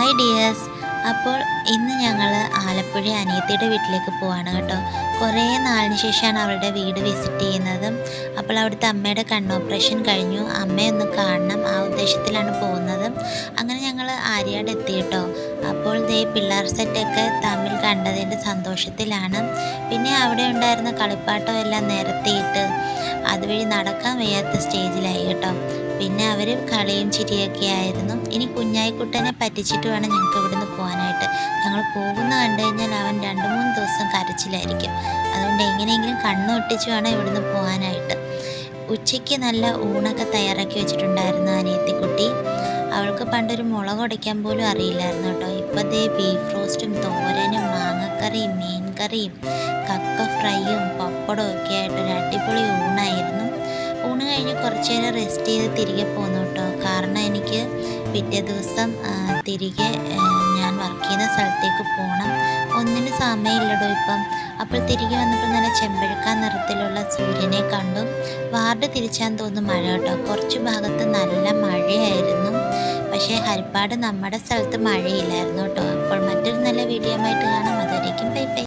Hi dears. അപ്പോൾ ഇന്ന് ഞങ്ങൾ ആലപ്പുഴ അനിയത്തിയുടെ വീട്ടിലേക്ക് പോവാണ് കേട്ടോ. കുറേ നാളിന് ശേഷമാണ് അവളുടെ വീട് വിസിറ്റ് ചെയ്യുന്നത്. അപ്പോൾ അവിടുത്തെ അമ്മയുടെ കണ്ണോപ്പറേഷൻ കഴിഞ്ഞു, അമ്മയെ ഒന്ന് കാണണം, ആ ഉദ്ദേശത്തിലാണ് പോകുന്നത്. അങ്ങനെ ഞങ്ങൾ ആര്യാട് എത്തി കേട്ടോ. അപ്പോൾ ദേ പിള്ളേർ സെറ്റൊക്കെ തമ്മിൽ കണ്ടതിൻ്റെ സന്തോഷത്തിലാണ്. പിന്നെ അവിടെ ഉണ്ടായിരുന്ന കളിപ്പാട്ടം എല്ലാം നിരത്തിയിട്ട് അതുവഴി നടക്കാൻ വയ്യാത്ത സ്റ്റേജിലായി കേട്ടോ. പിന്നെ അവർ കളിയും ചിരിയൊക്കെ ആയിരുന്നു. ഇനി കുഞ്ഞായിക്കുട്ടനെ പറ്റിച്ചിട്ട് വേണം ഞങ്ങൾക്ക് ഇവിടുന്ന് പോകാനായിട്ട്. ഞങ്ങൾ പോകുന്ന കണ്ടു കഴിഞ്ഞാൽ അവൻ 2-3 ദിവസം കരച്ചിലായിരിക്കും. അതുകൊണ്ട് എങ്ങനെയെങ്കിലും കണ്ണു ഒട്ടിച്ച് വേണം ഇവിടുന്ന് പോകാനായിട്ട്. ഉച്ചയ്ക്ക് നല്ല ഊണൊക്കെ തയ്യാറാക്കി വെച്ചിട്ടുണ്ടായിരുന്നു അനിയത്തിക്കുട്ടി. അവൾക്ക് പണ്ടൊരു മുളക് ഉടയ്ക്കാൻ പോലും അറിയില്ലായിരുന്നു കേട്ടോ. ഇപ്പോൾ ദേ ബീഫ് റോസ്റ്റും തോരനും മാങ്ങക്കറിയും മീൻ കറിയും കക്ക ഫ്രൈയും പപ്പടവും ഒക്കെ ആയിട്ട് ഒരു അടിപൊളി ഊണായിരുന്നു. ഊണ് കഴിഞ്ഞ് കുറച്ച് നേരം റെസ്റ്റ് ചെയ്ത് തിരികെ പോന്നു കേട്ടോ. കാരണം എനിക്ക് പിറ്റേ ദിവസം തിരികെ ഞാൻ വർക്ക് ചെയ്യുന്ന സ്ഥലത്തേക്ക് പോകണം. ഒന്നിനും സമയമില്ലടോ ഇപ്പം. അപ്പോൾ തിരികെ വന്നപ്പോൾ നല്ല ചെമ്പഴുക്ക നിറത്തിലുള്ള സൂര്യനെ കണ്ടു. വാർഡ് തിരിച്ചാൻ തോന്നുന്നു മഴ കേട്ടോ. കുറച്ച് ഭാഗത്ത് നല്ല മഴയായിരുന്നു. പക്ഷേ ഹരിപ്പാട് നമ്മുടെ സ്ഥലത്ത് മഴയില്ലായിരുന്നു കേട്ടോ. അപ്പോൾ മറ്റൊരു നല്ല വീഡിയോ ആയിട്ട് കാണാം. അതുവരേക്കും ബൈ ബൈ.